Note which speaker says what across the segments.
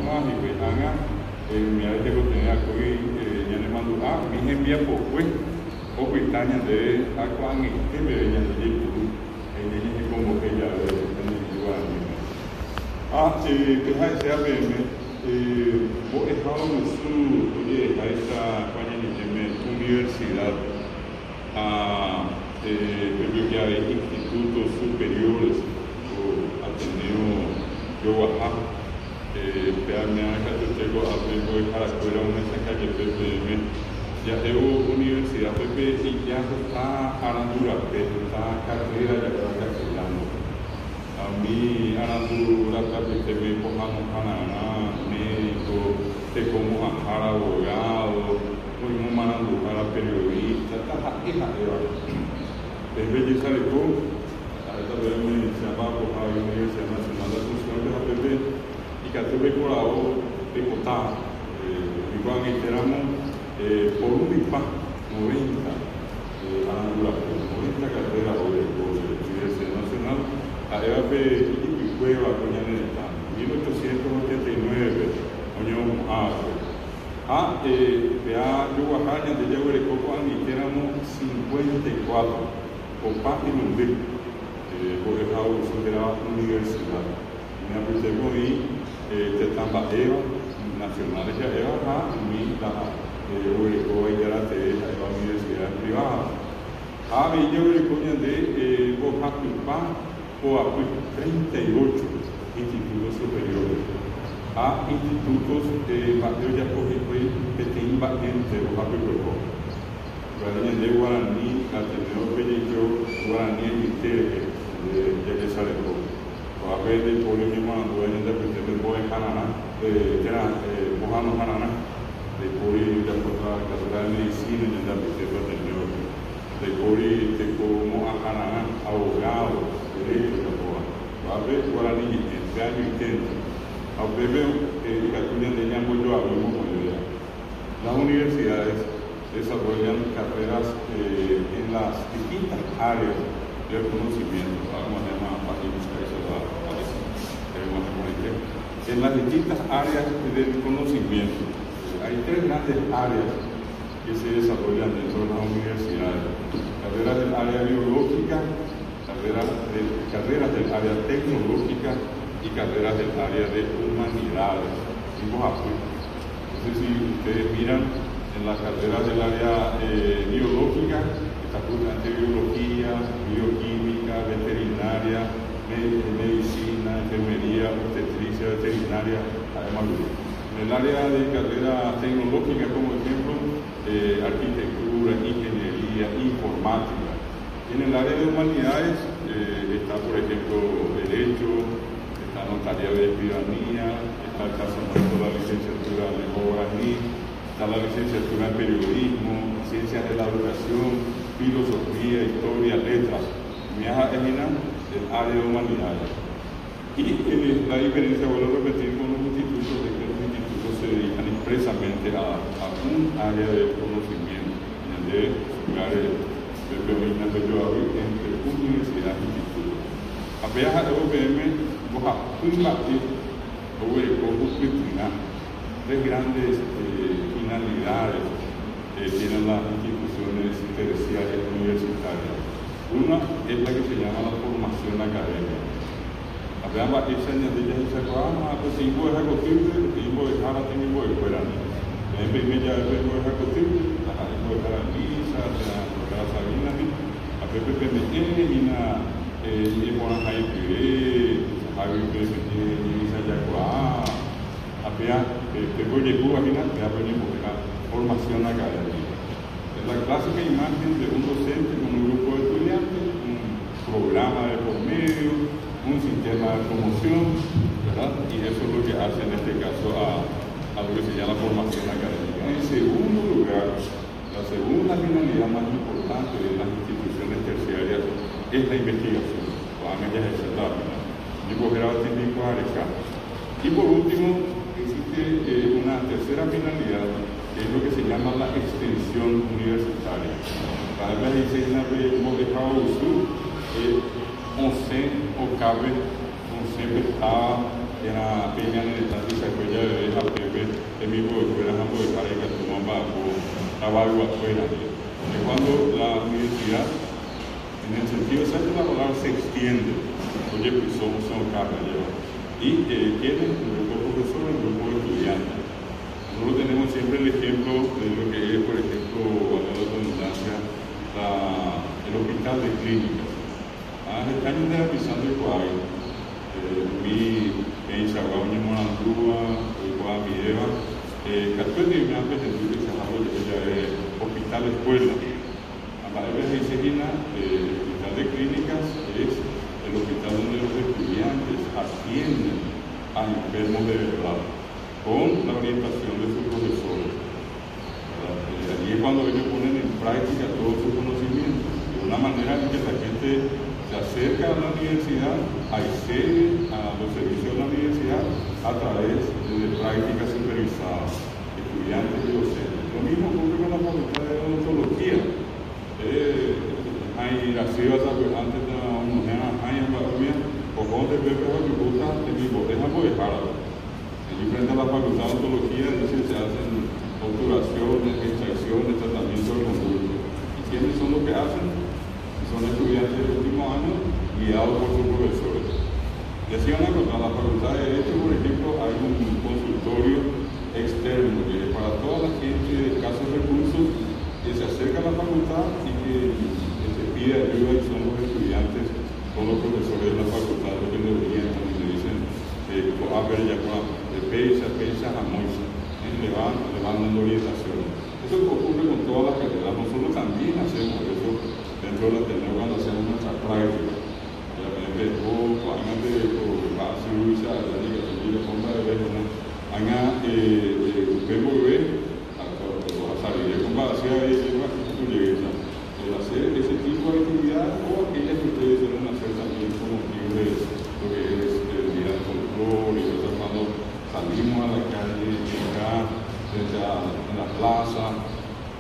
Speaker 1: más y pues haga mi área de contenido aquí ya le mando mi envía por pues o pestaña de aquan que me veía de YouTube en como que ya en el lugar pues hay se abre vos estado en su a esta universidad que hay institutos superiores o Ateneo de Oaxaca me han catechego a la escuela una calle PPM ya es universidad PP y ya está arandura está carrera ya está castellano a mí arandura PPM cojamos para médico te como a abogado muy mandando para periodista está hija de es belleza de todo esta vez se llama por la Universidad Nacional de Asunción de la PP y que tuve colado de Cotá igual que éramos por un IPA 90 a la 90 carreras de la Universidad Nacional a EAP y Cueva Coña en el Estado 1889 año vea yo Oaxaca de Yaguarecoco y éramos 54 con parte de un bill porque era una universidad me apetecó y te están bateo nacionales ya era mi la Yaguarecoco y era la universidad privada mí Yaguarecoco de Oaxaca o a 38 institutos superiores institutos de bateo ya cogí que tienen bastante Oaxaca de Guaraní, Ateneo Pellejo, Guaraní y Tere, ya que sale todo. A ver, el pueblo mismo, dueño de Petete, Boe Hanana, que era Mojano Hanana, de Cori, de la carrera de medicina, y de Petete Ateneo, de Cori, de como Hanana, abogado, derecho, de Boa. A ver, Guaraní, este año intento. A ver, veo que la cuña de Ñambo yo hablo como yo ya. Las universidades desarrollan carreras en las distintas áreas del conocimiento. En las distintas áreas del conocimiento. Hay tres grandes áreas que se desarrollan dentro de las universidades. Carreras del área biológica, carreras del área tecnológica y carreras del área de humanidades. No sé si ustedes miran en las carreras del área biológica, está justamente biología, bioquímica, veterinaria, medicina, enfermería, obstetricia, veterinaria, además. En el área de carrera tecnológica, como ejemplo, arquitectura, ingeniería, informática. En el área de humanidades está, por ejemplo, derecho, está notaría de escribanía, está el caso nuestro de la licenciatura de Guaraní, está la licenciatura en periodismo, ciencias de la educación, filosofía, historia, letras. Me haga imaginar el área de humanidades. Y la diferencia, vuelvo a repetir, con los institutos, de que los institutos se dedican expresamente a un área de conocimiento, de lugares de femenina de Yoabi, entre universidad y instituto. A viajar de OPM, vos a un batir, o tres grandes finalidades tienen las instituciones terciarias universitarias. Una es la que se llama la formación académica. Habíamos esa de ellas y se acuerdan, pues si vos es acostible, y vos es ahora tengo vos fuera. En primer ya vos es acostible, la vos es a Lisa, la Sabina, a PPPM y na y por ahí que hay que Lisa Yacuá, había que voy a Cuba y nada, ya venimos de la formación académica. Es la clásica imagen de un docente con un grupo de estudiantes, un programa de por medio, un sistema de promoción, ¿verdad? Y eso es lo que hace en este caso a lo que se llama formación académica. En segundo lugar, la segunda finalidad más importante de las instituciones terciarias es la investigación. Y por último, existe una tercera finalidad, que es lo que se llama la extensión universitaria. Para la disciplina de Mojicao Sur, 11 o cabe, 11 estaba en la peña en el estadio de Cuella de mi fuera ambos de carga, tomaba trabajo afuera. Que cuando la universidad, en el sentido exacto, la palabra se extiende, oye, pues son cargas, y tienen un grupo de profesores, un grupo de estudiantes. Nosotros tenemos siempre el ejemplo de lo que es, por ejemplo, a la redundancia, el hospital de clínicas. El año de avisando el cuadro, mi Chaguá, mi Morandúa, el cuadro mi Eva, Catuel de una vez en el desarrollo de hospital escuela. A la vez de Seguina, el hospital de clínicas es el hospital donde los estudiantes atienden a enfermos de verdad, con la orientación de sus profesores. Allí es cuando ellos ponen en práctica todos sus conocimientos, de una manera en que la gente se acerca a la universidad, accede a los servicios de la universidad a través de prácticas supervisadas, estudiantes y docentes. Lo mismo ocurre con la facultad de odontología. Hay las civas antes de unos años para mí, o cuando te veo que me gusta, te digo, déjame dejarlo. Allí frente a la facultad de odontología dicen se hacen obturaciones, extracciones, tratamientos de conducto. ¿Y quiénes son los que hacen? Son estudiantes del último año guiados por sus profesores. Y así van a contar la facultad de Derecho, por ejemplo, hay un consultorio externo que es para toda la gente de escasos recursos que se acerca a la facultad y que se pide ayuda y son los estudiantes con los profesores de la facultad los que le orientan y le dicen a ver ya pensa a Moisa, le van dando orientación. Eso ocurre con todas las carreras, nosotros también hacemos eso dentro de la tener cuando hacemos nuestra práctica. De repente, hacer ese tipo de actividad o aquellas que ustedes deben hacer también con motivo de lo que es el día de control y eso cuando salimos a la calle, acá, en la plaza,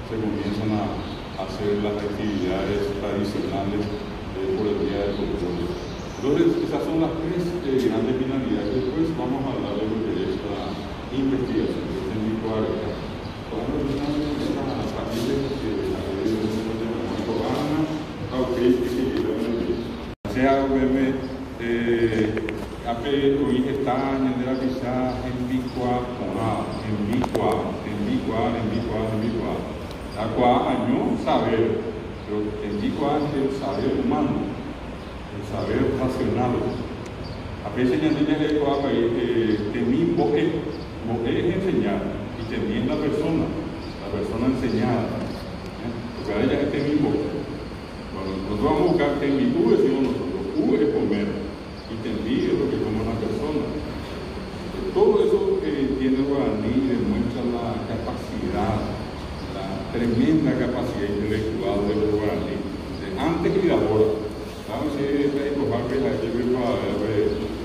Speaker 1: se comienzan a hacer las actividades tradicionales por el día de control. Entonces, esas son las tres grandes finalidades. Después vamos a hablar de lo que es la investigación técnico-área. Sea verme hoy está en la pizza en Bicua, Aqua año saber, pero en Bicua es el saber humano, el saber racional. A veces ya no le digo a temí boque es enseñar y temí es la persona enseñada. Porque a ella es temí boque. Nosotros vamos a buscar temí, decimos nosotros, es comer y temí es lo que come una persona. Todo eso tiene el guaraní demuestra la capacidad, la tremenda capacidad intelectual de los guaraní, antes y de ahora. Vamos a ver,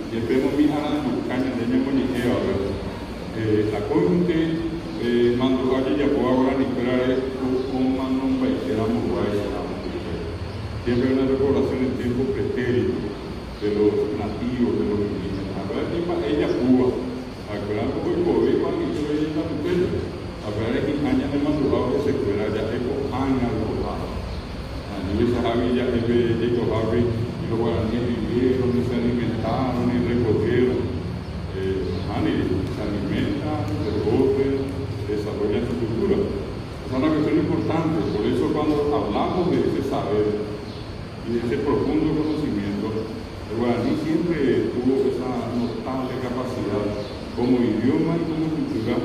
Speaker 1: y vemos mi hija en caña de mi moñijeo, la corte mandó a ella por ahora ni esperar con mano para que éramos guayas. Siempre una recordación en tiempo pretérito de los nativos, de los indígenas. Ahora ella Cuba, ahora muy pobre, cuando hizo ella la tutela. Ahora es años de madrugada que se fuera ya de Cojana, y esa Javi ya es de Javi, y los guaraníes vivieron, y se alimentaron, y recogieron. Se alimentan, se recogen, desarrollan su cultura. Es una cuestión importante, por eso cuando hablamos de ese saber y de ese profundo conocimiento, el guaraní siempre tuvo esa notable capacidad como idioma y como cultura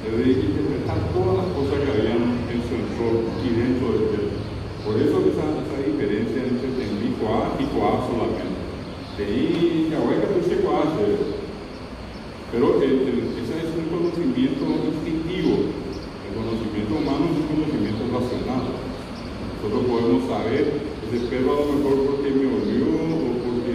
Speaker 1: de interpretar todas las cosas que habían en su entorno y dentro de él. Por eso esa diferencia entre Tembicoa y Coa solamente. Y Cahueca dice Coa, pero ese es un conocimiento instintivo. El conocimiento humano es un conocimiento racional. Nosotros podemos saber, ese perro a lo mejor porque me olió o porque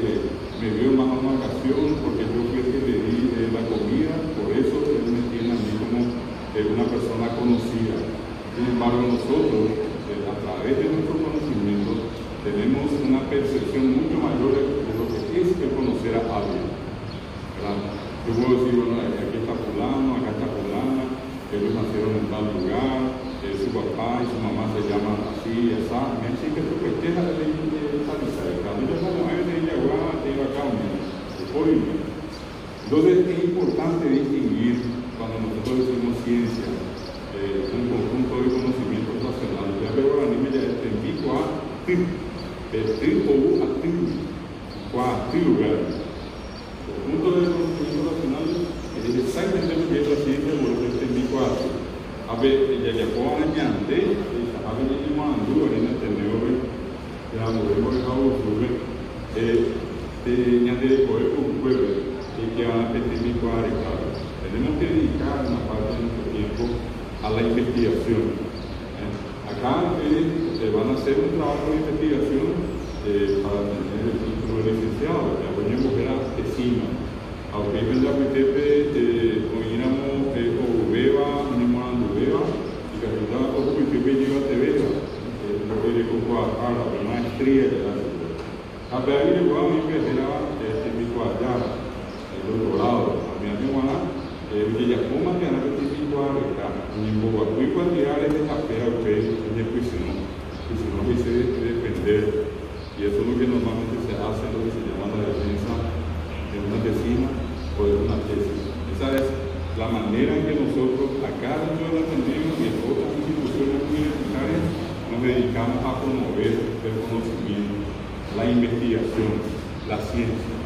Speaker 1: me vio en más una ocasión, porque yo fui el que le di la comida, por eso él me tiene a mí como una persona conocida. Sin embargo, nosotros, a través de nuestro conocimiento, tenemos una percepción mucho mayor de lo que es el conocer a alguien. ¿Verdad? Yo puedo decir, bueno, aquí está fulano, acá está fulana, ellos nacieron en tal lugar, su papá y su mamá se llaman así, esa, me dice que tu cuestión es de Talizai, cuando yo no me de Yaguá, te iba a cambiar, entonces es importante distinguir cuando nosotros decimos ciencia, un conjunto de conocimientos racionales. Ya veo a mí ya entendí cuál o a lugar. El conjunto de conocimientos racionales es exactamente lo que es la ciencia, por lo que entendí cuál. A ver, ya puedo añadir, a ver, ya me mandó en el tenedor, ya volvemos a octubre, ya de poder concluir que van a entender cuál es claro. Tenemos que dedicar una parte de nuestro tiempo a la investigación. Acá van a hacer un trabajo de investigación para tener el título de licenciado, ya podemos ver a tesina. Aunque ya Petepe, oíramos o beba, animando beba, y que ayuda a todo el que lleva a Tevera, lo que le cojo a la maestría de la ciudad. A ver, ahí le voy a investigar mi cuadrado, el doctorado, a mi amigo que ya como que nada que te digo acá, ni boba, muy cualidades de café a usted, de cuisino, que si no se depender, y eso es lo que normalmente se hace, lo que se llama la defensa de una tesina o de una tesis. Esa es la manera en que nosotros, acá dentro de la tenemos y en otras instituciones universitarias, nos dedicamos a promover el conocimiento, la investigación, la ciencia.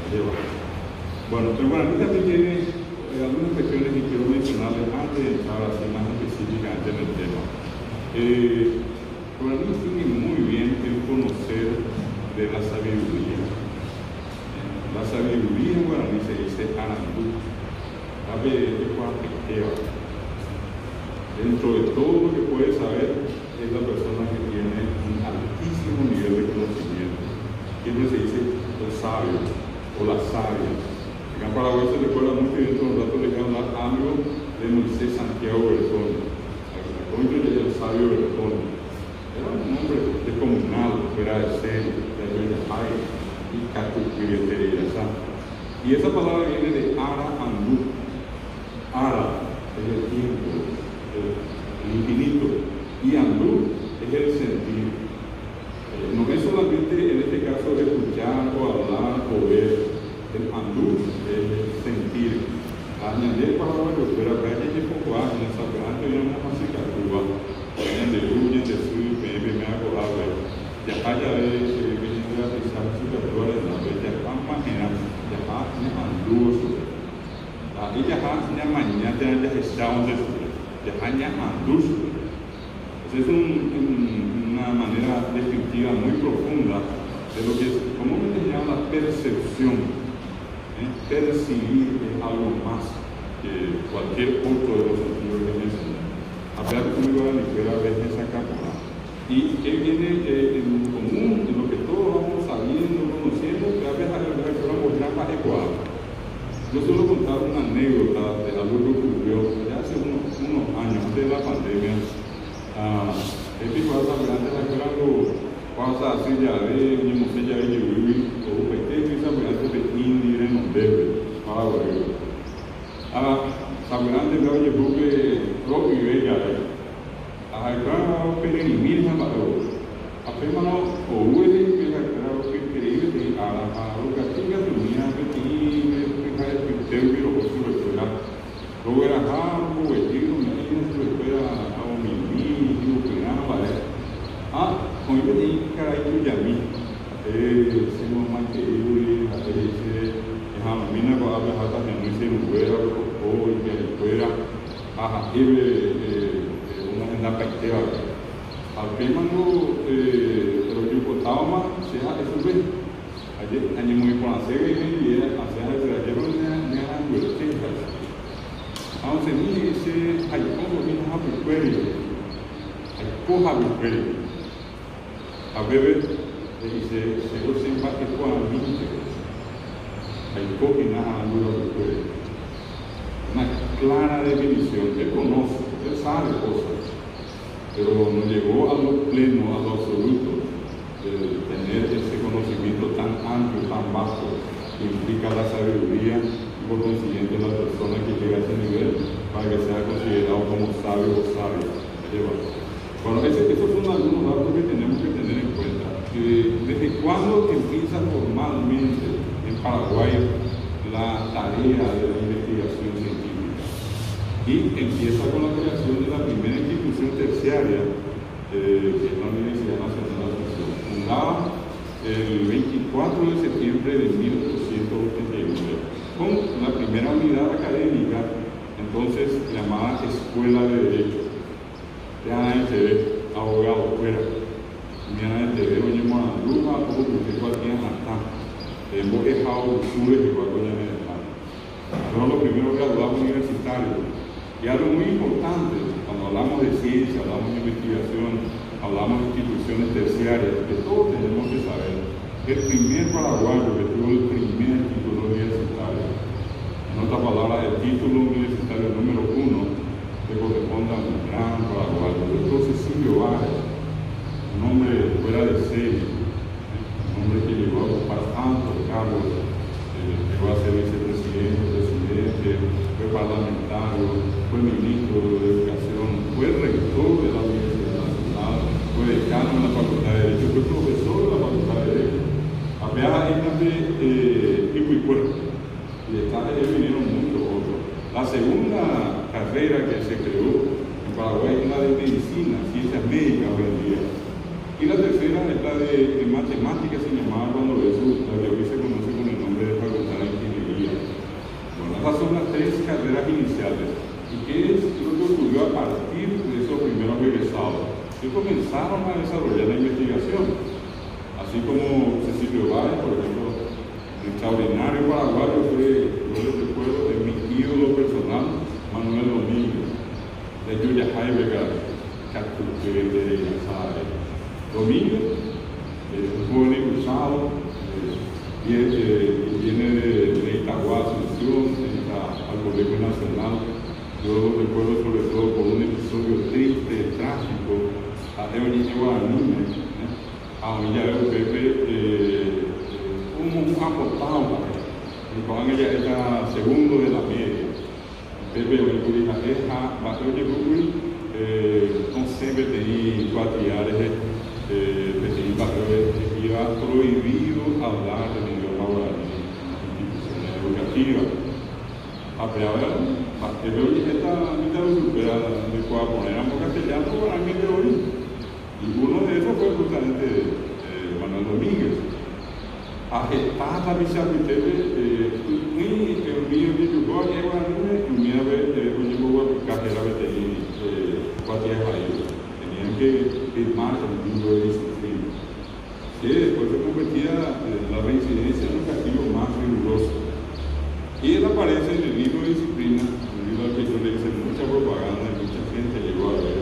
Speaker 1: Bueno, el guaraní también tiene algunas cuestiones que quiero mencionarles antes de entrar así más específicamente en el tema. El guaraní tiene muy bien el conocer de la sabiduría. La sabiduría en guaraní se dice arandú. Dentro de todo lo que puede saber es la persona que tiene un altísimo nivel de conocimiento. Siempre se dice el sabio o la sabia. Acá en Paraguay se recuerda mucho y dentro de un rato le voy a hablar algo de Moisés Santiago Bertoni. El sabio Bertoni. Era un hombre descomunal, fuera de serie, de Jai y Catuquiriatería. Y esa palabra viene de Ara Andú. Ara es el tiempo, el infinito, y Andú es el sentir. No es solamente en este caso escuchar o hablar o ver. El Andú es el sentir. Añadir palabras que fuera para que se ponga en esa planta y una música cuba. De luz, de sur, me hago agua. Ya haya venido a pisar su captura de la vez, ya van imaginando, ya va en Andú. Ella ya mañana ya está donde ya hanya Andú. Es una manera descriptiva muy profunda de lo que es, comúnmente se llama la percepción. Percibir es algo más que cualquier otro de los sentidos que mencioné. Hablar conmigo a la ligera vez esa cámara. Y que viene en común, en lo que todos vamos sabiendo, conociendo, que a veces hay una más igual. Yo suelo contar una anécdota de algo que ocurrió ya hace unos años, antes de la pandemia. Este igual también antes de la escuela pasa así ya de una musella de Yuri, o un pequeño y sabrán de Indy en un debe, para volver. Sabrán de la Yuri que lo que ve ya es. Acá, peregrinar en Amargo. Apenas o huele que la cara que quería de a lo que tenga tenía que tiene que caer el término o su escuela. Luego era algo, el tiro, me tiene su escuela a un mini, que nada vale. Con ello de caray que ya vi, se nos mantiene, a veces, a mí me va a hablar hasta que no hice un fuera, o que fuera, una agenda pactea. Al tema no, pero yo contaba más, sea eso ve. Ayer, año muy por hacer y hacer ayer me han advertido. Aunque ni ese, hay como viene a recuerdo, hay coja recuerdo. A ver, dice, se lo sepa que cuando hay coquina a lo que una clara definición, él conoce, él sabe cosas, pero no llegó a lo pleno, a lo absoluto, de tener ese conocimiento tan amplio, tan vasto, que implica la sabiduría y por consiguiente la persona que llega a ese nivel para que sea considerado como como sabio o sabia. Bueno, esos son algunos datos que tenemos que tener en cuenta. ¿Desde cuándo empieza formalmente en Paraguay la tarea de la investigación científica? Y empieza con la creación de la primera institución terciaria, que es la Universidad Nacional de Asunción, fundada el 24 de septiembre de 1889, con la primera unidad académica, entonces llamada Escuela de Derecho. Ya en TV, abogado fuera. Ya en TV, oye, Morandruja, todo lo que cualquier acá. Hemos dejado sures igual con la medicina. Fueron los primeros graduados universitarios. Y algo muy importante, cuando hablamos de ciencia, hablamos de investigación, hablamos de instituciones terciarias, que todos tenemos que saber. El primer paraguayo que tuvo el primer título universitario. En otras palabras, el título universitario número 1 que corresponde a un gran paraguayo, el doctor Cecilio Báez, un hombre fuera de serie, un hombre que llegó a ocupar tantos cargos, llegó a ser vicepresidente, presidente, fue parlamentario, fue ministro de Educación, fue rector de la Universidad Nacional, fue decano de la Facultad de Derecho, fue profesor de la Facultad de Derecho. Apenas ahí también Pico y Puerto, y detrás de él vinieron muchos otros. La segunda carrera que se creó en Paraguay es la de medicina, ciencias médicas hoy en día. Y la tercera es la de matemáticas, se llamaba cuando eso, la que hoy se conoce con el nombre de Facultad de Ingeniería. Bueno, esas son las tres carreras iniciales. ¿Y qué es lo que ocurrió a partir de esos primeros egresados? Que comenzaron a desarrollar la investigación. Así como Cecilio Báez, por ejemplo, el extraordinario paraguayo fue, yo les recuerdo, de mi ídolo personal, Manuel Domínguez, de Yuya Jaivega, Catuquete, Domínguez, un joven egresado, viene de Itagua, Asunción, entra al Colegio Nacional. Yo lo recuerdo sobre todo por un episodio triste, trágico, a Eugenia Guadalupe, a Villa Pepe, un aportado, cuando ella era segundo de la media. Pepe Olicurija Eja, Bateo de Google, no sempre tem 4 áreas, iba prohibido hablar del idioma guaraní en instituciones educativas. A ver, Pepe esta mitad europea de poner a castellano para mí de hoy. Y uno de esos fue justamente Manuel Domínguez. A gestar la vicepresidente, muy mío de Yugo, que era un mío de Yugo, carrera veterinaria, cualquier país. Tenían que firmar el libro de disciplina. Que después se convertía la reincidencia en un castigo más riguroso. Y él aparece en el libro de disciplina, un libro al que yo le hice mucha propaganda y mucha gente llegó a ver.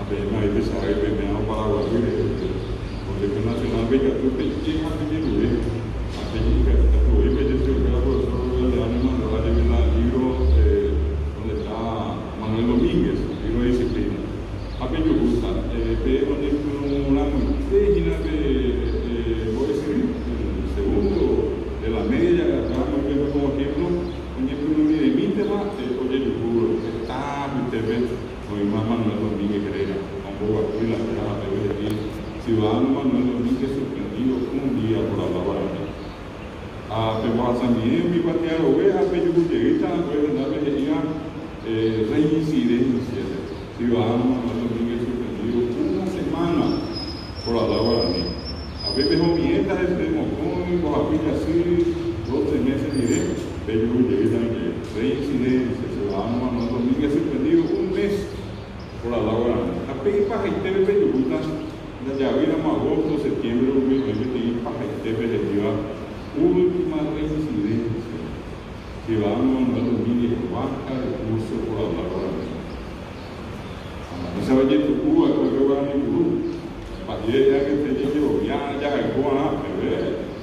Speaker 1: Apenas a veces se ha premiado Paraguay, Colegio Nacional Becatupe, ¿quién ha tenido eso? Ha tenido que estuve yo que era profesor de ánimo de el libro donde está Manuel Domínguez, el libro de disciplina. A mí me gusta, donde una página de, voy a decir, el segundo de la media, como ejemplo, no me limite más, oye, yo juro, está, usted ve, soy más Manuel Domínguez Herrera, un poco aquí la verdad, te voy a decir, ciudadano Manuel Domínguez sorprendido un día por hablar guaraní. Pero también mi patria oveja, pero yo llegué a la veía reincidencia, ciudadano Manuel Domínguez sorprendido una semana por hablar guaraní. A veces me mientas este mocón, los aplica así, 12 meses diré, pero yo llegué también, reincidencia, ciudadano Manuel Domínguez sorprendido un mes por hablar guaraní. Apenas para que te veas, ya hubiéramos agosto, septiembre, 2020, para que te veas, última reincidencia, ciudadano Manuel Domínguez baja de curso por hablar guaraní. Esa vez tu Cuba, después que guaraní Perú, para que ya que te digo, ya el Cuba,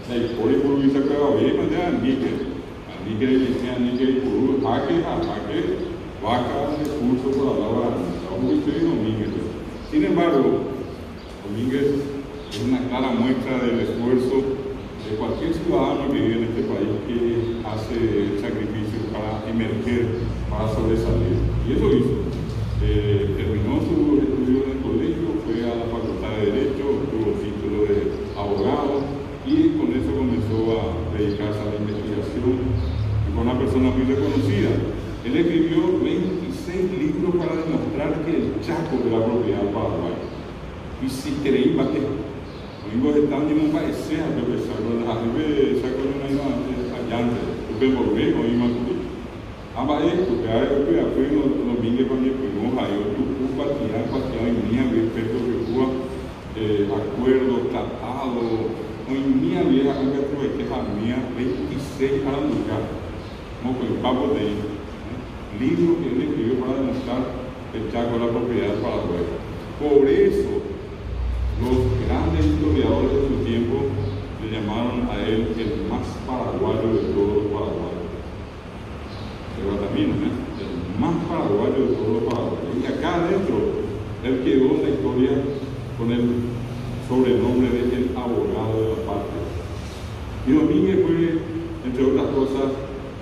Speaker 1: la historia por Luisa Cagabé, mas ya Níquel, Níquel Perú, jaque, vaca de curso por hablar guaraní. Aún estoy Domínguez. Sin embargo, Domínguez es una clara muestra del esfuerzo de cualquier ciudadano que vive en este país que hace el sacrificio para emerger, para sobresalir. Y eso hizo. terminó sus estudios en el colegio, fue a la Facultad de Derecho, obtuvo título de abogado y con eso comenzó a dedicarse a la investigación y fue una persona muy reconocida. Él escribió 26 libros para demostrar que el Chaco era propiedad del Paraguay. Y si queréis, que amigos están en un país, a pesar de las arribas, saco de una allá, porque volver, no hay más. Ama esto, que ahora yo fui los niños con mi primo, yo tuve patear, y mía, respecto que hubo acuerdos, tratados, hoy mía vieja, que tuve que mía, 26 para lugar, como con el papo de libro que él escribió para demostrar que el Chaco era propiedad del Paraguay. Por eso, los grandes historiadores de su tiempo le llamaron a él el más paraguayo de todos los paraguayos. Pero también, el más paraguayo de todos los paraguayos. Y acá adentro, él quedó en la historia con el sobrenombre de el abogado de la patria. Y Domínguez fue, entre otras cosas,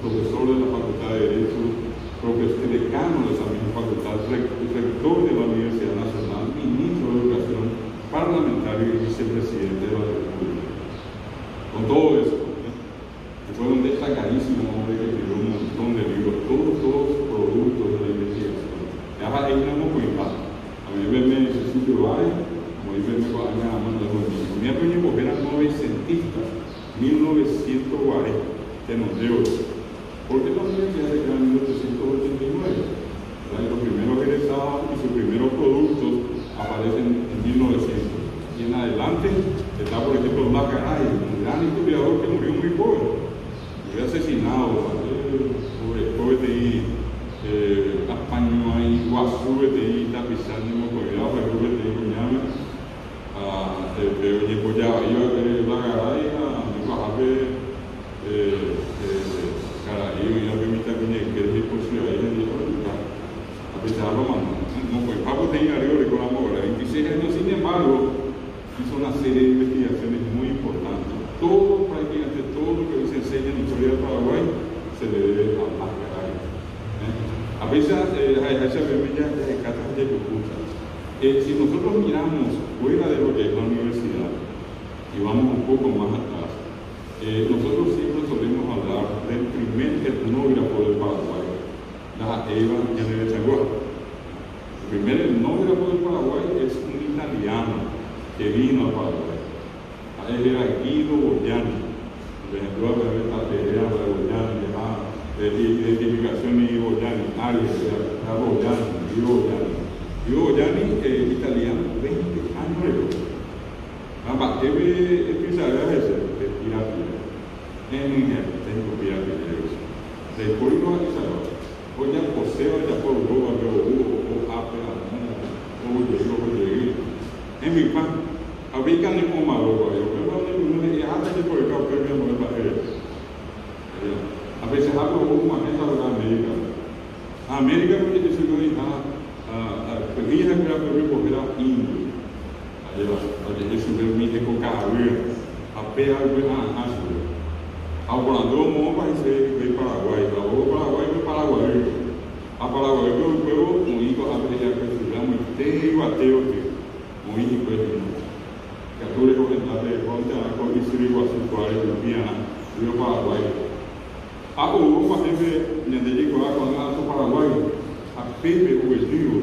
Speaker 1: profesor de la Facultad de Derecho, profesor decano de esa misma facultad, rector de la Universidad Nacional, ministro de Educación, parlamentario y vicepresidente de la República. Con todo eso, fue un destacadísimo hombre que escribió un montón de libros, todos productos de la investigación. Ya hay una muy cuenta. A mí me necesito varios, como dice me con la mano de los niños. Mi abuelo eran 900istas, 1940, que nos dio. Porque la universidad se creó en 1889. Los primeros egresados y sus primeros productos aparecen en 1900. Y en adelante está, por ejemplo, Macaray, un gran historiador que murió muy joven. Fue asesinado, después de ir a España y Guazú, de ir a pisar en Mocovidad, después de ir a Cuñame, pero después ya iba a ver la Garay, a Bajabe, Caraí, y a ver mi también, que es por ciudad, y a pesar de lo malo, no fue pago de ir arriba de Colamora, 26 años, sin embargo, hizo una serie de investigaciones muy importantes. Todo, prácticamente todo lo que hoy se enseña en la historia del Paraguay se le debe a Macaray. A veces, si nosotros miramos fuera de lo que es la universidad y vamos un poco más atrás, nosotros siempre solemos hablar del primer etnógrafo del Paraguay, la Eva Yanere Chagua. El primer etnógrafo del Paraguay es un italiano que vino al Paraguay. Él era Guido Bogliani, por ejemplo, la pelea de Bogliani, de identificación de Bogliani, Arias, era Bogliani, Guido Bogliani. Guido Bogliani, italiano, 20 años de edad. ¿Qué empieza a hacer? Pirata. Tengo pirata. Después no va a saber. Hoy ya poseo, ya por Europa, pero hubo ape, o llegué. En mi pan. Había que como malo, a veces hablo como una mesa de la América. América porque yo soy pequeña que era porque era indio. Allá yo soy mi ecocarrera. Apenas a África. Ahora todo mundo va a ser de Paraguay. Paraguay es Paraguay. A Paraguay yo puedo muy hijo a ver ya que se llama ateo muy hijo de Católico de Ponte a la Distrito Ascentuario Colombiana, Río Paraguay. A Europa, jefe, me dedico a con Alto Paraguay, a Pepe Ubetío,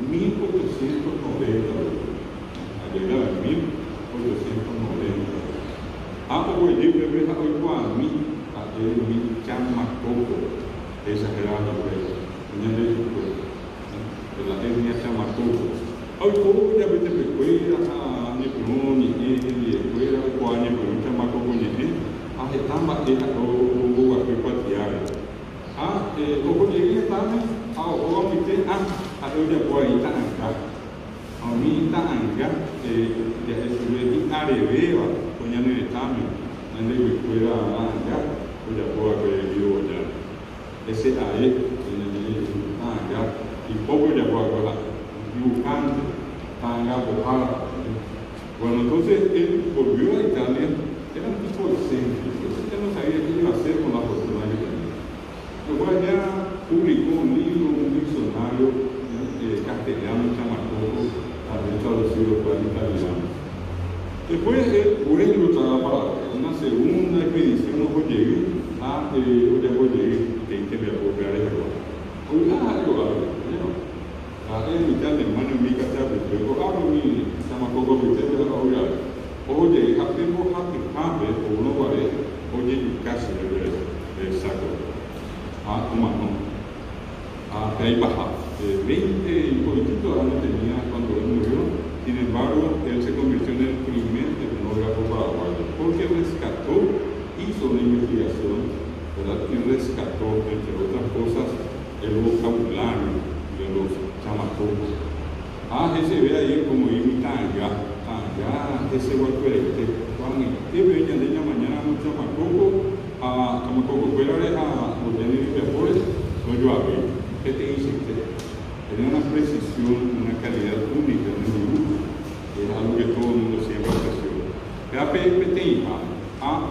Speaker 1: 1890. A llegar a 1890. A Ubetío, Pepe, a mí, a él, mi chamacoco, exagerado, de la etnia chamacoco. Hoy, como ya viste, escuela, ni escuela, cuáña, pero un chamaco con a están batejas o a patear. O con llegué también, o mi a ya por ahí tan acá. A mí tan acá, ya estuve areveba, con ya no estamos, en la escuela acá, o ya por aquí vivo ya. Ese ahí, acá, y poco ya por acá. Dibujante, tanga, bojada. Bueno, entonces él volvió a Italia, era un tipo excéntrico, ya no sabía qué iba a hacer con la fortuna que tenía. Luego allá publicó un libro, un diccionario castellano, chamacoco, también traducido para el italiano. Después vuelve otra para una segunda expedición, no llegué a Oyapoyegui, que hay que ver por crear el agua. Mi tal hermano mi casa, pero hablo mi chamacoco, que usted va a oír. Oye, hacemos happy, o uno vale, oye, casi el saco. Humano. Ahí baja. 20 y poquitito años tenía cuando él murió. Sin embargo, él se convirtió en el primer etnógrafo paraguayo, porque rescató, hizo una investigación, ¿verdad? Y rescató, entre otras cosas, el vocabulario de los chamacocos. Ese ve ahí como imitanga, ese guacuerete, Juan, y veía de ella mañana un chamacoco, chamacoco, fuera de los llanos de Afores, no yo había, ¿qué te dice usted? Tenía una precisión, una calidad única en el dibujo, que es algo que todo el mundo siempre apreció. Pero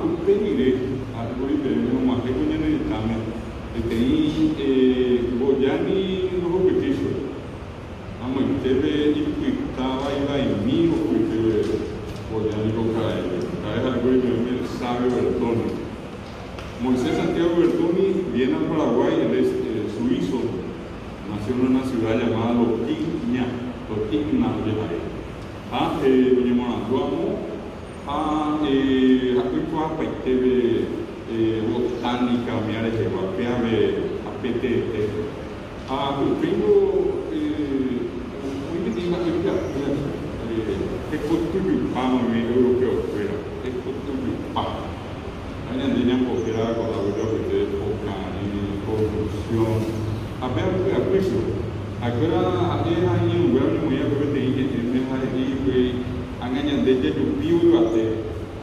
Speaker 1: un penire, algo diferente, como que coño en el examen, Boyani no repetition. Teve estava em mim, porque Boyani no cae. Cae algo y el sabio Bertoni. Moisés Santiago Bertoni viene al Paraguay, él es suizo. Nació en una ciudad llamada Lotigna, doña Moranduamo, botánica, miare que guapeave, apetete. O primo, muy bien, es cultura pama europeo, es cultura pama. Hay niña porque era con la vida de corrupción. A ver, agora hay un lugar muy importante que angan de pio até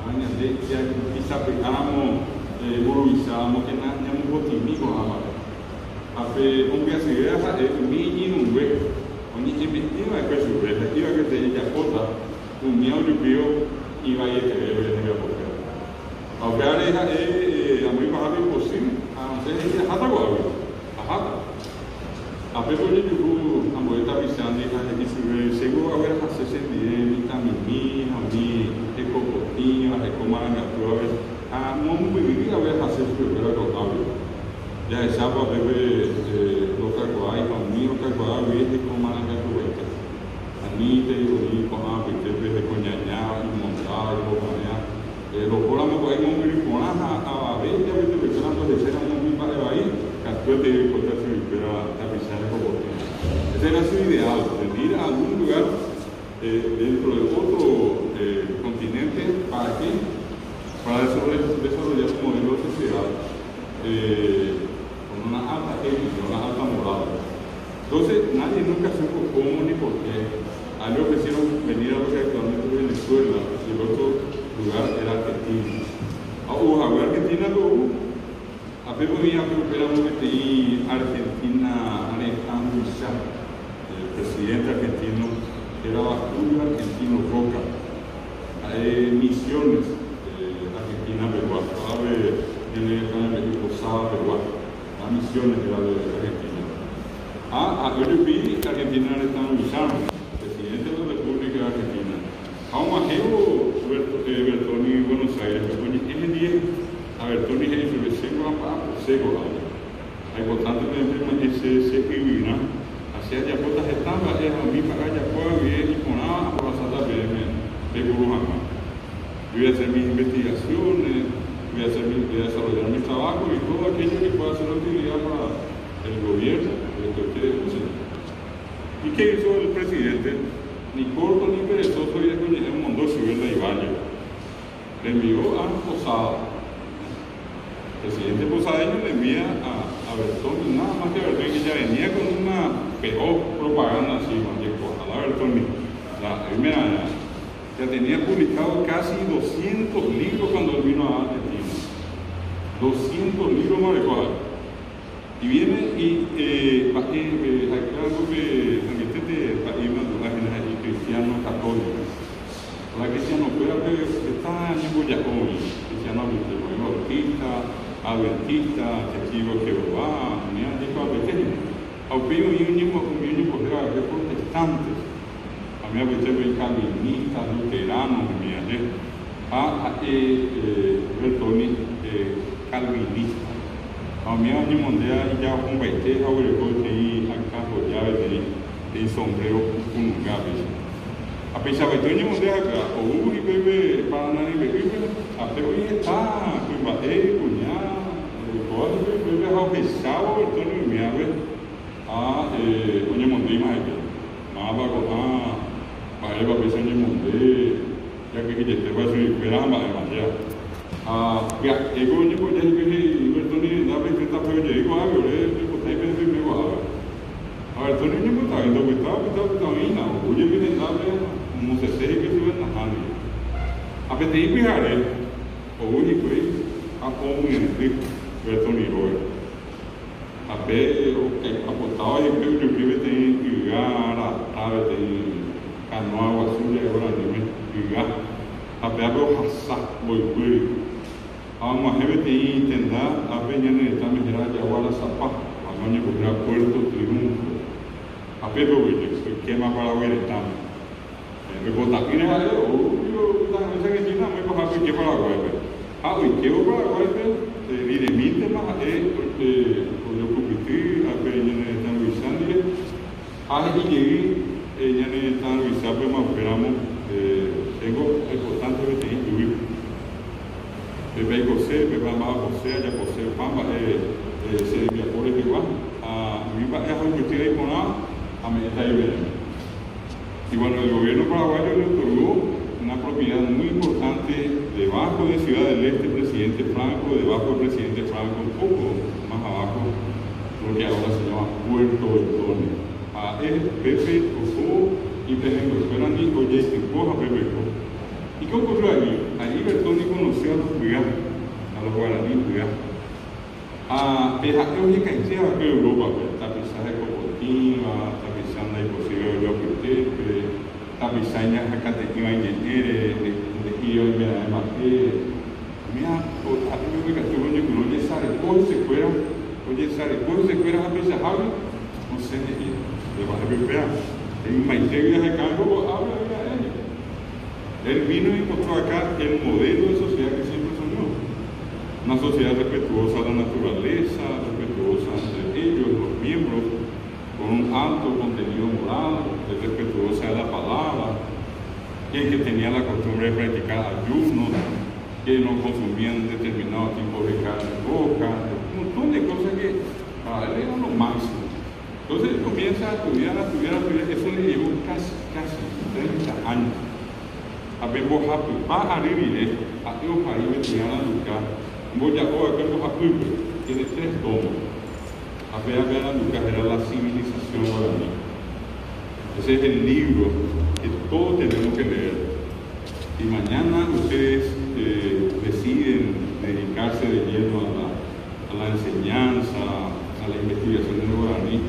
Speaker 1: angan de que quizá pegamos evoluizamos que na nyam botimigo ama ape onga sigera mi un we oni que me iba a peso iba que te ya cota un miau de pio iba a ir que debe de porque ahora a muy bajo posible a hacer ya hasta agora a pesar de que a moeda visando que se seguro haber acesso de vitamina, de cocotinho, de comangatura, a não viver haver acesso de cocaína. Já sabe a beber cocaína, caminho cocaína e de comangatura. A nita e o com a beber de conhanhar, montar, comanhar. Lo colamos aí não vive com a vez que a beber de grande de ser não vive para aí, que a tua de contar se viver a visar cocotinho. Ese era su ideal, venir a algún lugar dentro de otro continente para desarrollar un modelo de sociedad con una alta ética, una alta moral. Entonces nadie nunca supo cómo ni por qué. A mí me ofrecieron venir a lo que actualmente es Venezuela y el otro lugar era Argentina. Argentina a veces venía a recuperar un Argentina Alejandro Isaac, el presidente argentino, era Julio Argentino Roca. Hay misiones Argentina peruana, tiene Posada peruana, las misiones de la Argentina. Yo vi Argentina Alejandro Isaac, presidente de la República Argentina. A un majeo Bertoni en Buenos Aires, que pone ese día a Bertoni es el seco. Hay constantemente se escribirá hacia allá puertas estaban es a mí para allá puedo y con nada por la sala de Burujama. Voy a hacer mis investigaciones, voy a desarrollar mi trabajo y todo aquello que pueda ser utilidad para el gobierno, ¿Y qué hizo el presidente? Ni corto ni perezoso y de Mondoso y Verde y Valle. Le envió a Posada. El presidente posadeño le envía a Bertoni, nada más que Bertoni, que ya venía con una propaganda así, ojalá Bertoni, ya tenía publicado casi 200 libros cuando él vino a Argentina. 200 libros marihuana. Y viene y algo que y cristiano católico. La cristiano, pero está en Boyacón, cristiano bautista, adventista, testigo de Jehová, unidad de pequeño. Aunque yo por protestantes, a mí me parece calvinistas, luteranos, Bertoni calvinista. A mí me mondea ya un baite, ahora que acá por llave de sombrero con un gabe. A pesar de que me mondea acá, o y bebé para nadie bebé, a pero está, con bate, cuñada, todo bebé a pesado, Bertoni me abre a oye mondea más allá. Más para para el papel se mondea. Ya que te va a ser esperando además ya ego ni por ya que Bertoni da vez que está feo ya igual le pues ahí me me va a ver Bertoni ni por ahí no está mina o oye que da no se sé que se va a najar a ver te iba o oye pues a como en Bertoni hoy a ver o apostaba y que yo que te llegar a ver te canoa azul ya ahora a verlo hasa muy a uma RBTI entender a venha também gerar de agora sapa a manhã por Puerto Triunfo a pelo que mais para o então me botar aqui né eu tá não sei que não me para que para agora ah o que eu para agora é limite mas o eu competi a venha também Luisândia a gente ella está Luisá pues más esperamos tengo importante que te incluir Pepe José, Pepe Amado José, allá José Pamba, se me acuerda igual, a mí va a invertir ahí con a medida de y bueno, el gobierno paraguayo le otorgó una propiedad muy importante debajo de Ciudad del Este, Presidente Franco, debajo del Presidente Franco, un poco más abajo, lo que ahora se llama Puerto Bertoni. A Pepe José y Pepe José, ni oye, se coja Pepe José. ¿Y qué ocurrió allí? Allí Bertoni conoció a los guaraníes, hoy que se va a Europa, está pisando de Cocotima, está pisando de Posible de Lopetepe, está pisando de Catequima y Yenere, de Gio y Mera de Marqués. Mira, a ti me que estuvo en que no le sale, ¿cómo se fuera? Oye, sale, ¿cómo se fuera a pisar algo? No sé, le va a repetir. En Maite de campo, habla de él. Él vino y encontró acá el modelo de sociedad que siempre soñó. Una sociedad respetuosa de la naturaleza, respetuosa entre ellos, los miembros, con un alto contenido moral, respetuosa de la palabra, que tenía la costumbre de practicar ayunos, que no consumían determinado tipo de carne roja, un montón de cosas que para él eran lo máximo. Entonces él comienza a estudiar, eso le llevó casi 30 años. A ver, vos a vivir, a Dios ahí me tiran a lugar. Voy a ver, tiene 3 tomos. A ver, a lugar era la civilización guaraní. Ese es el libro que todos tenemos que leer. Si mañana ustedes deciden dedicarse de lleno a la enseñanza, a la investigación del guaraní,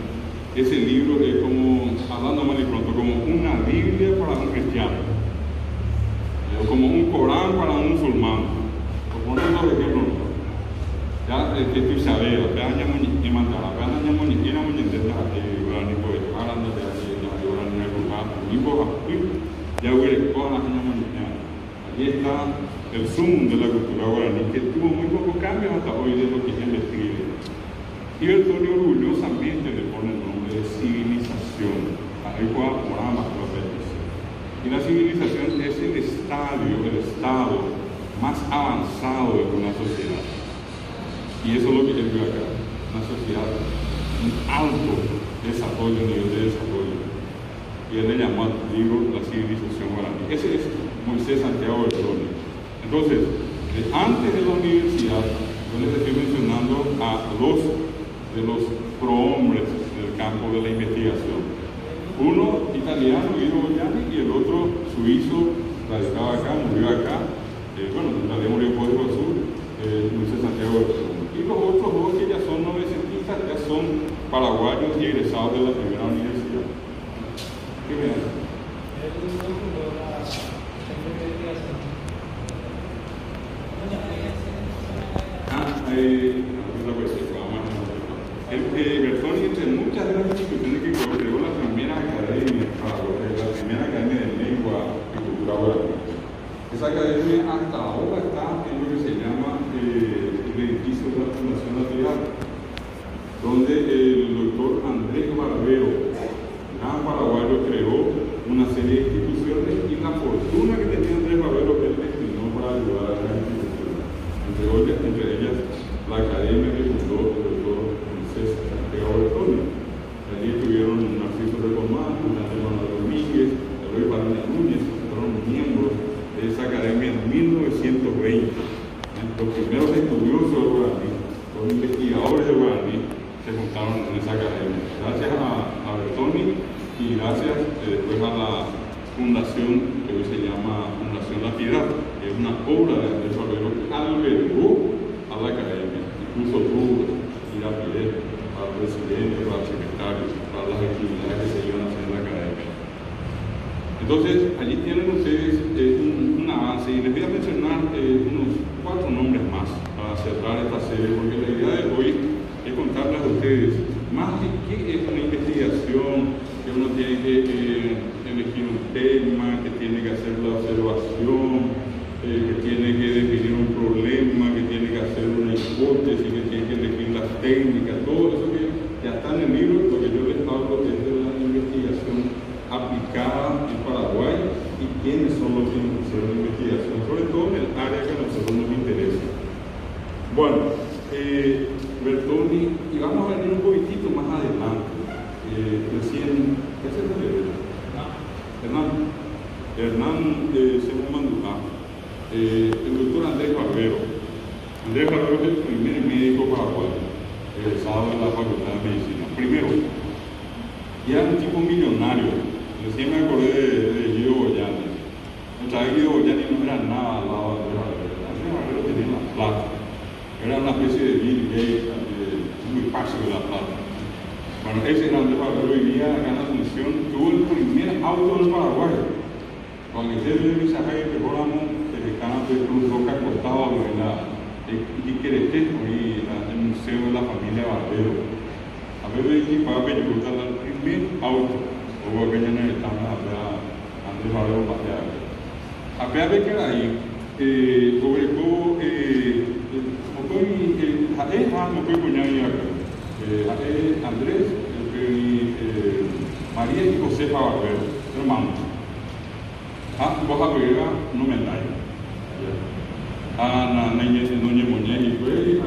Speaker 1: ese libro es como, hablando mal y pronto, como una Biblia para un cristiano. Como un Corán para un musulmán. Por poner los ejemplos, ya que tú sabes, la peña ni mandar, la peña ni era muy entendida, ni puede parar de ahora ni recordar, ni por aquí, ya hubiera toda la peña mañana. Allí está el zoom de la cultura guaraní, que tuvo muy pocos cambios hasta hoy de lo que él describe. Y Bertoni orgullosamente le pone el nombre de civilización. Ahí puede morar más que los veces. Y la civilización es el estado más avanzado de una sociedad. Y eso es lo que él vio acá, una sociedad, un alto desarrollo, nivel de desarrollo. Y él le llamó al libro La civilización guaraní. Ese es Moisés Santiago Bertoni. Entonces, antes de la universidad, yo les estoy mencionando a dos de los prohombres del campo de la investigación. Uno italiano, Guido Bogliani, y el otro suizo, radicado acá, murió acá, también murió en Código Azul, Moisés Santiago Bertoni. Y los otros dos que ya son novecentistas, ya son paraguayos y egresados de la primera universidad. ¿Qué me hace? Bertoni, entre muchas de las instituciones que creó la primera academia Gracias a Bertoni y gracias después a la fundación que hoy se llama Fundación La Piedad, que es una obra de Andrés Barbero que albergó a la academia, incluso tuvo ir a pie para el presidente, para el secretario, para las actividades que se iban a hacer en la academia. Entonces, allí tienen ustedes un avance y les voy a mencionar unos 4 nombres más para cerrar esta serie, porque la idea de hoy es contarles a ustedes más de qué es una investigación, que uno tiene que elegir un tema, que tiene que hacer la observación, que tiene que definir un problema, que tiene que hacer una hipótesis, que tiene que elegir las técnicas, todo eso que ya está en el libro. Lo que yo les hablo es de la investigación aplicada en Paraguay y quiénes son los que hicieron la investigación, sobre todo en el área que a nosotros nos interesa. Bueno, Bertoni, y vamos a venir un poquitito más adelante. Recién, ¿qué se llama? Hernán Según Mandujá, el doctor Andrés Barbero. Andrés Barbero es el primer médico paraguayo egresado de la Facultad de Medicina. Primero, y era un tipo millonario. Recién me acordé de Guido Boyani. Muchas veces Guido Boyani no era nada al lado de Andrés Barbero. Andrés Barbero tenía la plata. Era una especie de Bill Gates, muy fácil de la plata. Bueno, ese era Andrés Barbero, vivía acá en la Asunción, tuvo el primer auto en Paraguay. Cuando se ve esa gente, recordamos que el canal de Cruz Roca acostado en el Museo de la Familia Barbero. A veces que para ver el primer auto, o que ya no estaba Andrés Barbero pasear. A ver que era ahí, sobre todo, Andrés, María y Josefa Barbero, hermanos. Vos a ver, no me engaño. A Noña Muñez y fue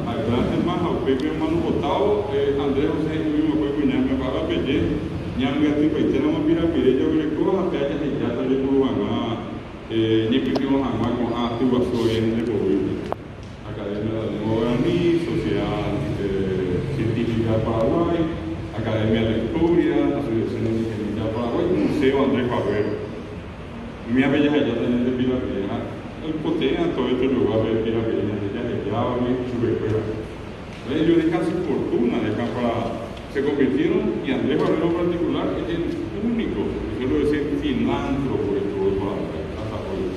Speaker 1: a grandes más, a Pepe hermano Botado, Andrés José y mi fue cuñado, me paga Pelle, Ñanga y Paitera, Mapira, Pireya, Grecoa, Peaya y Yata, de Cubana, ni que vimos a Marco, tu vaso bien de Covid. Academia de Guaraní, Sociedad Científica de Paraguay, Academia de Historia, Asociación de Ingeniería de Paraguay, Museo Andrés Barbero. Mi bella ya tenía de Pila Vieja, el Cotea, todo este lugar de Pila Vieja, ella que ya me chubecuera. Ellos dejan su fortuna, se convirtieron, y Andrés Barbero en particular es el único, yo lo decía, filántropo de todo Paraguay, hasta hoy,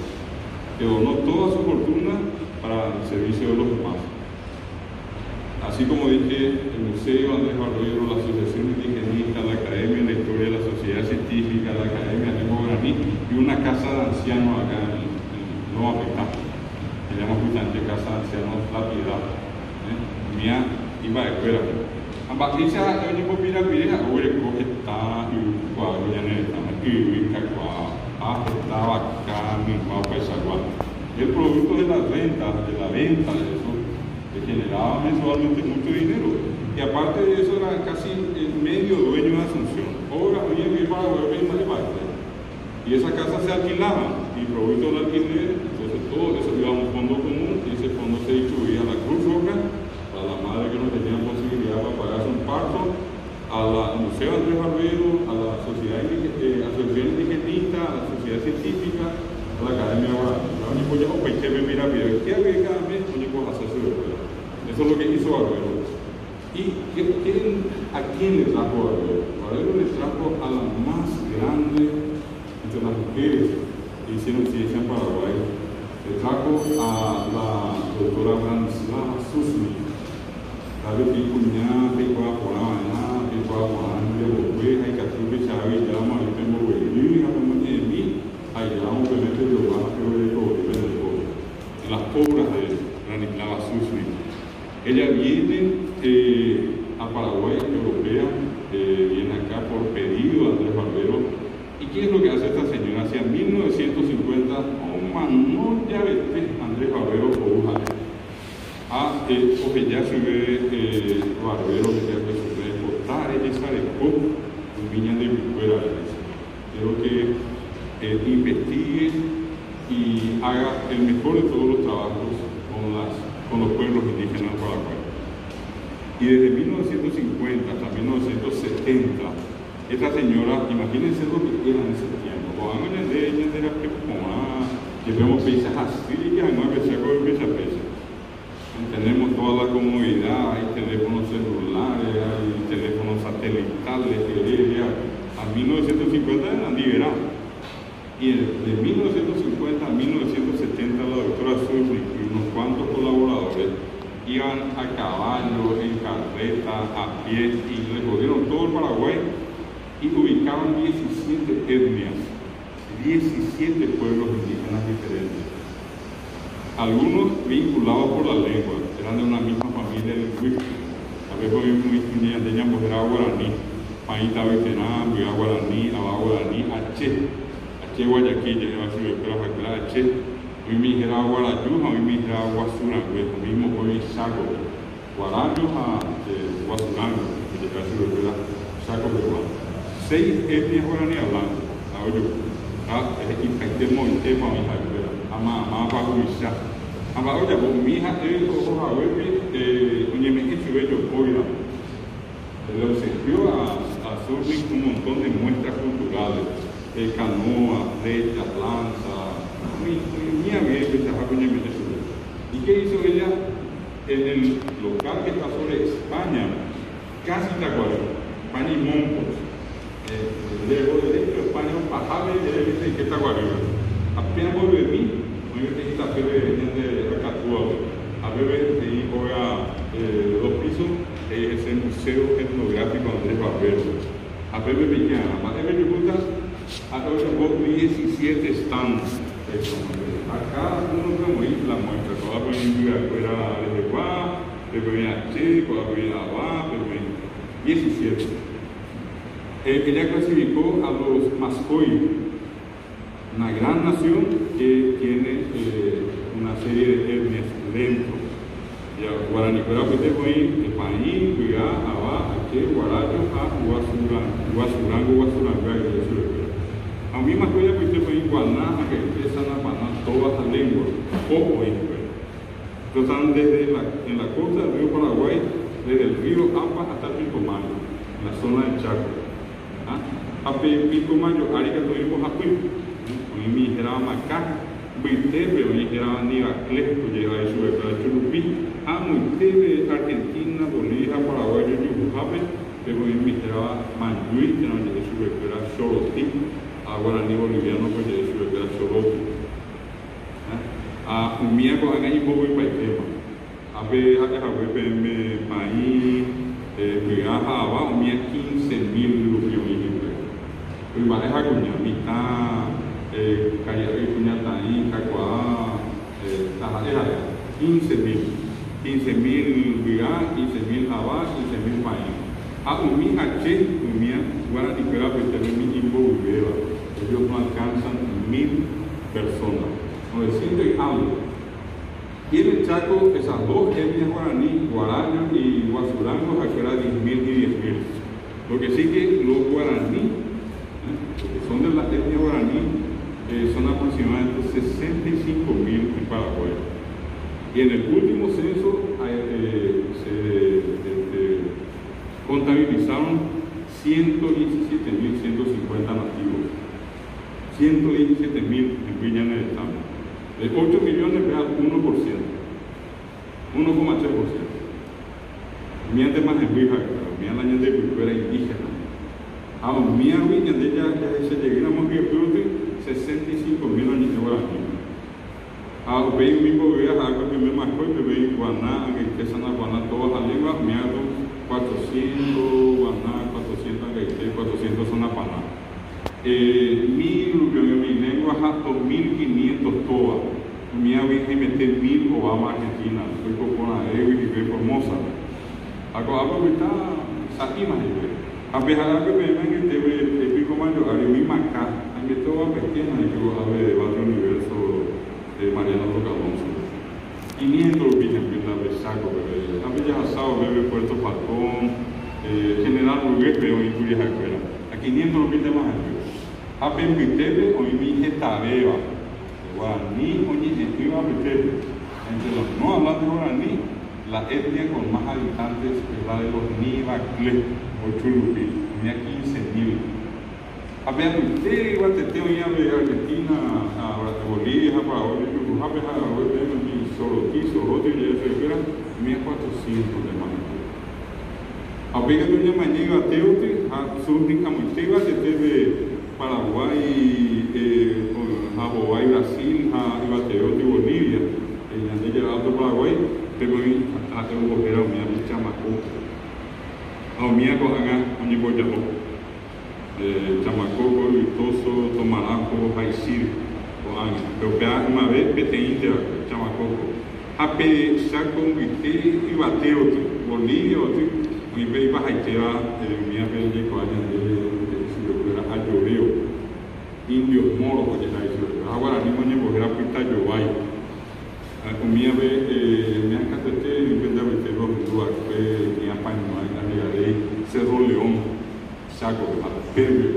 Speaker 1: que donó toda su fortuna para el servicio de los demás. Así como dije, el Museo Andrés Barbero, la Asociación Indigenista, la Academia de Historia, la Sociedad Científica, la Academia de Guaraní y una casa de ancianos acá en Nueva Pecá. Se llama justamente Casa de Ancianos La Piedad. Mía iba de escuela. Ambatiza, yo llevo pira pireja, ahora está y cuadro ya neta, y estaba acá, mi papá y Saguán. El producto de la venta de eso, que generaba mensualmente mucho dinero. Y aparte de eso era casi el medio dueño de Asunción. Ahora, hoy en mi Paraguay es más de parte. Y esa casa se alquilaba, y producto del alquiler, entonces todo eso iba a un fondo común, y ese fondo se distribuía a la Cruz Roja, a la madre que no tenía posibilidad para pagarse un parto, al Museo Andrés Barbero, a la Asociación Indigenista, a la Sociedad Científica, a la Academia de Guaraní. Eso es lo que hizo Barbero. ¿Y a quién le trajo Barbero? Barbero le trajo a la más grande entre las mujeres que hicieron ciencia en Paraguay. Le trajo a la doctora Branislava Susni. La de Picuñá, Picuaporana, Picuaporana, Oveja y Catupe Chávez, llama a Tembo Belí, a la muñeca de mí, allá un penete de Obama, en las obras de Branislava Susni. Ella viene a Paraguay, europea, viene acá por pedido de Andrés Barbero. ¿Y qué es lo que hace esta señora? Hacia 1950, Manol ya Andrés Barbero porque ya se ve Barbero que ya se puede cortar, ella sale con viña de fuera. Quiero que investigue y haga el mejor de todos los trabajos con los pueblos indígenas de Paraguay. Y desde 1950 hasta 1970, esta señora, imagínense lo que era en ese tiempo. Cuando ella era preocupada, llevamos pesas así, que no hay pesas con pesas. Tenemos toda la comodidad, hay teléfonos celulares, hay teléfonos satelitales, a 1950 eran liberados. Y de 1950 a 1970 la doctora Surri y unos cuantos colaboradores iban a caballo, en carreta, a pie, y recorrieron todo el Paraguay y ubicaban 17 etnias, 17 pueblos indígenas diferentes. Algunos vinculados por la lengua, eran de una misma familia lingüística. A veces muy indígenas teníamos era guaraní, paíta veterán, guaraní, abá guaraní, H Guayaquil, lleva su lectura a H, hoy me dijera Guarayuja, hoy me dijera Guasurango, lo mismo hoy Chaco, Guarayo a Guasurango, que lleva su lectura Chaco peruano. 6 etnias guaraní hablando, a hoyo, y tema mi hija, ama para Luisa. Ama hoy, mi hija, ojo a ver, oye, me he hecho bello, oiga, le obsequió a Surri un montón de muestras culturales. Canoa, flecha, lanza, ¿y qué hizo ella? En el local que está sobre España, casi Tacuarí, España y Moncos, derecho España, Pajale, y que Tacuarí. Apenas vuelve de mí, no hay que estar de Acatúa, a ver, y juega 2 pisos, es el Museo Etnográfico Andrés Barbero. A ver, Villana, a ver, acá hubo 17 stands. Acá uno como la muestra, toda la provincia fuera de Guá, de provincia Che, toda la provincia Abá, 17. Ella clasificó a los Mascoy, una gran nación que tiene una serie de etnias dentro. Guaraní, pero que tengo ahí, el país, Guiá, Abá, Che, Guarayo, Guasurango, a mí más cuida que usted fue en Guaná, que empiezan a panar todas las lenguas, poco en entonces están desde en la costa del río Paraguay, desde el río Apa hasta el Pilcomayo, en la zona del Chaco. A Pilcomayo, Arica tuvimos a Pil, hoy me dijera Macá, Buitebe, hoy dijera Nivacle, que llega a su época de Churupí, a Muitebe, Argentina, Bolivia, Paraguay, Yujujape, pero hoy me dijera Manjuí, que no llega a su época de Chorotí. A guaraní boliviano pues ya su era Choroto. A un miego acá y poco y paitema. A ver acá me país viaja abajo un mía 15.000 rupios y me va a cuña mitad calla y cuña taí cacuá tajadera 15.000 viaja 15.000 abajo 15.000 país. A un mía che un mía guaraní pero pues también mi imbo viveva. Ellos no alcanzan 1.000 personas, 900 y algo. Y en el Chaco, esas 2 etnias guaraní, Guarayo y Guasurango, aquí era 10.000 y 10.000. Lo que sí que los guaraní, que son de la etnia guaraní, son aproximadamente 65.000 en Paraguay. Y en el último censo se contabilizaron 117.150 nativos. 117.000 en Villa en el estado. De 8 millones vea 1%. 1,3%. Miente más en Villa, mía la ñande de cultura indígena. A mía Villa de ya se llegamos que produce 65.000 años de guaraní. A veis mismo veas algo que me marcó y veis Guaná, que empiezan a Guaná todas las lenguas, me hago 400, Guaná, 400, 400 son a Paná. 1.000 mi lengua hasta 2.500 todas. Mi había que meter 1.000 Obama Argentina, soy por Evi y ve Formosa. Algo que está satima a pesar de que me ven que te pico mayo, a mi Macá, a mi toda pequeña y que a ver de otro universo de Mariano Alonso. 500 rupias en la de saco, a Villa Asado, bebe Puerto Falcón, General Burgués, pero en Curia Jacuera. A 500 rupias más. A Pembitebe o mi Getabeba, Guaraní o ni Ejiba Betebe. Entre los no hablantes guaraní, La etnia con más habitantes es la de los Nibacle o Chulupi, tenía 15.000. A ver, usted igual te tengo ya de Argentina, a Bolivia, a Paraguay, a Paraguay, Sorotí, Sorotí, ya se espera, 1.400 de más. A ver, que doña Mañega Teute, a Sudnica Moitega, que teve Paraguay, a Hawaii, Brasil, a Ibateote, Bolivia, y ande llegado a Paraguay, pero a tengo que coger a mi chamaco, a mi acojan a mi boyabo. Chamacoco, Vitoso, Tomaraco, Jaicir, eu uma vez PTI, Chamacoco, a pesar com Vite e bateu, Bolívia, e veio para Haitera, minha vez de coisa de a Joreu, Índio Moro, agora nem manhã vou virar para Itajovai, a minha vez, minha catete, e vendeu o terror do Arque, minha pai, na Ligarei, Cerro Leão. Saco, a Pepe,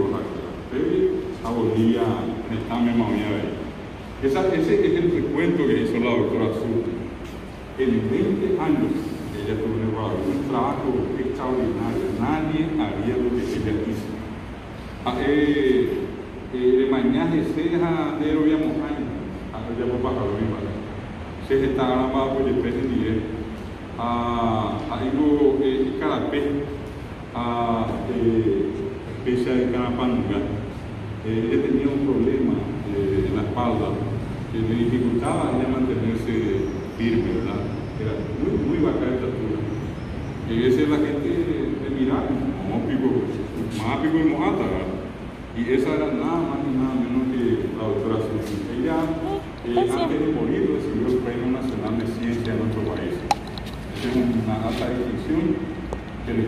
Speaker 1: a Bolivia, esta misma unidad. Ese es el recuento que hizo la doctora Azul. En 20 años ella tuvo un trabajo extraordinario. Nadie haría lo que ella hizo. De mañana se deja de hoy a Moján, a hoy a Papá se está grabado por el PND. Ahí lo Carapé. Pese de Carapanga, ella tenía un problema en la espalda que le dificultaba a ella mantenerse firme, ¿verdad? Era muy baja de estatura. Y esa es la gente de mirar, más pico y mojata, ¿verdad? Y esa era nada más ni nada menos que la doctora Susi. Ella, antes de morir, recibió el Premio Nacional de Ciencia de nuestro país. Esa es una alta distinción que le